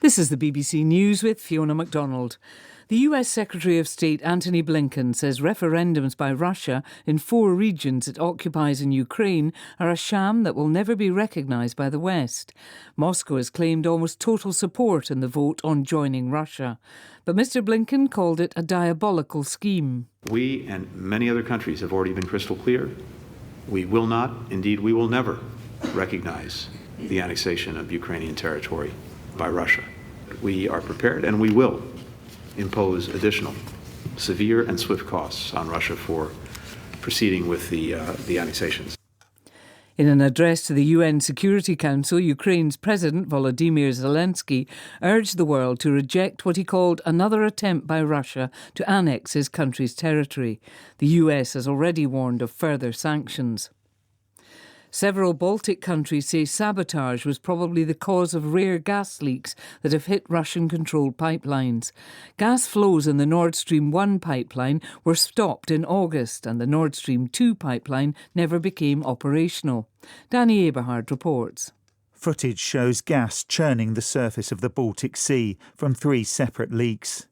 This is the BBC News with Fiona MacDonald. The US Secretary of State Antony Blinken says referendums by Russia in 4 regions it occupies in Ukraine are a sham that will never be recognised by the West. Moscow has claimed almost total support in the vote on joining Russia. But Mr Blinken called it a diabolical scheme. We and many other countries have already been crystal clear. We will not, indeed we will never, recognise the annexation of Ukrainian territory by Russia. We are prepared and we will impose additional severe and swift costs on Russia for proceeding with the annexations. In an address to the UN Security Council, Ukraine's President Volodymyr Zelensky urged the world to reject what he called another attempt by Russia to annex his country's territory. The US has already warned of further sanctions. Several Baltic countries say sabotage was probably the cause of rare gas leaks that have hit Russian-controlled pipelines. Gas flows in the Nord Stream 1 pipeline were stopped in August and the Nord Stream 2 pipeline never became operational. Danny Eberhard reports. Footage shows gas churning the surface of the Baltic Sea from 3 separate leaks.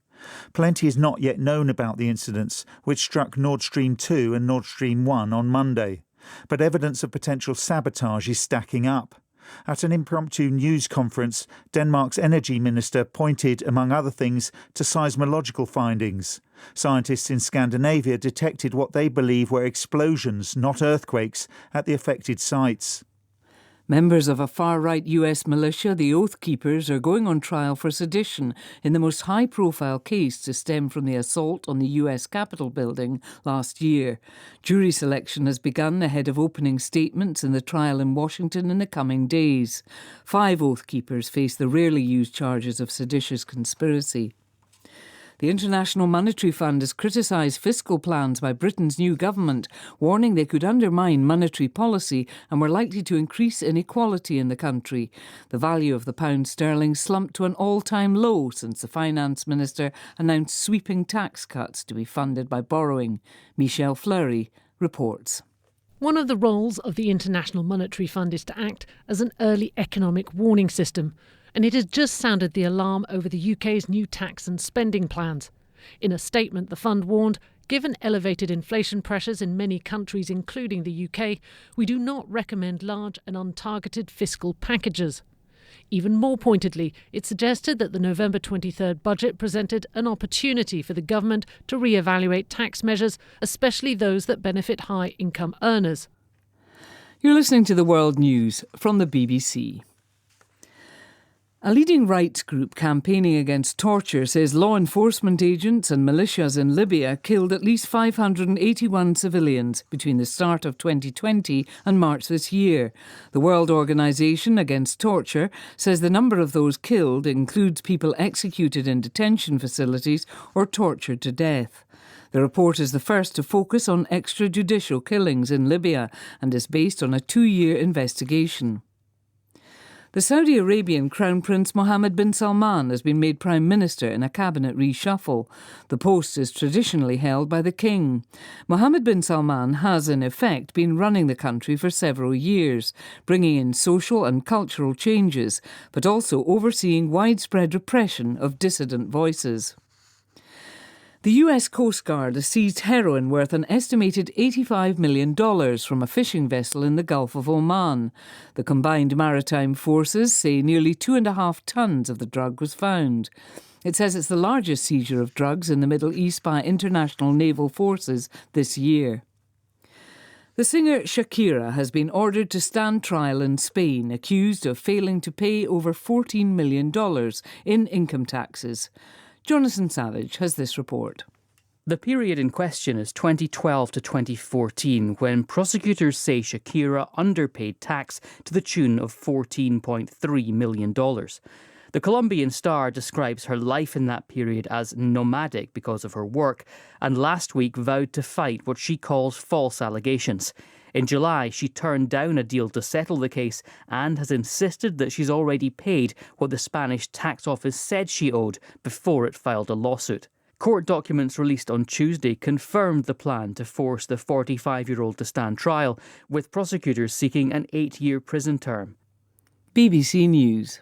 Plenty is not yet known about the incidents, which struck Nord Stream 2 and Nord Stream 1 on Monday. But evidence of potential sabotage is stacking up. At an impromptu news conference, Denmark's energy minister pointed, among other things, to seismological findings. Scientists in Scandinavia detected what they believe were explosions, not earthquakes, at the affected sites. Members of a far-right US militia, the Oath Keepers, are going on trial for sedition in the most high-profile case to stem from the assault on the US Capitol building last year. Jury selection has begun ahead of opening statements in the trial in Washington in the coming days. 5 Oath Keepers face the rarely used charges of seditious conspiracy. The International Monetary Fund has criticised fiscal plans by Britain's new government, warning they could undermine monetary policy and were likely to increase inequality in the country. The value of the pound sterling slumped to an all-time low since the finance minister announced sweeping tax cuts to be funded by borrowing. Michelle Fleury reports. One of the roles of the International Monetary Fund is to act as an early economic warning system, and it has just sounded the alarm over the UK's new tax and spending plans. In a statement, the fund warned, given elevated inflation pressures in many countries, including the UK, we do not recommend large and untargeted fiscal packages. Even more pointedly, it suggested that the November 23rd budget presented an opportunity for the government to re-evaluate tax measures, especially those that benefit high-income earners. You're listening to the World News from the BBC. A leading rights group campaigning against torture says law enforcement agents and militias in Libya killed at least 581 civilians between the start of 2020 and March this year. The World Organisation Against Torture says the number of those killed includes people executed in detention facilities or tortured to death. The report is the first to focus on extrajudicial killings in Libya and is based on a 2-year investigation. The Saudi Arabian Crown Prince Mohammed bin Salman has been made Prime Minister in a cabinet reshuffle. The post is traditionally held by the King. Mohammed bin Salman has, in effect, been running the country for several years, bringing in social and cultural changes, but also overseeing widespread repression of dissident voices. The US Coast Guard has seized heroin worth an estimated $85 million from a fishing vessel in the Gulf of Oman. The combined maritime forces say nearly 2.5 tons of the drug was found. It says it's the largest seizure of drugs in the Middle East by international naval forces this year. The singer Shakira has been ordered to stand trial in Spain, accused of failing to pay over $14 million in income taxes. Jonathan Savage has this report. The period in question is 2012 to 2014, when prosecutors say Shakira underpaid tax to the tune of $14.3 million. The Colombian star describes her life in that period as nomadic because of her work, and last week vowed to fight what she calls false allegations. In July, she turned down a deal to settle the case and has insisted that she's already paid what the Spanish tax office said she owed before it filed a lawsuit. Court documents released on Tuesday confirmed the plan to force the 45-year-old to stand trial, with prosecutors seeking an 8-year prison term. BBC News.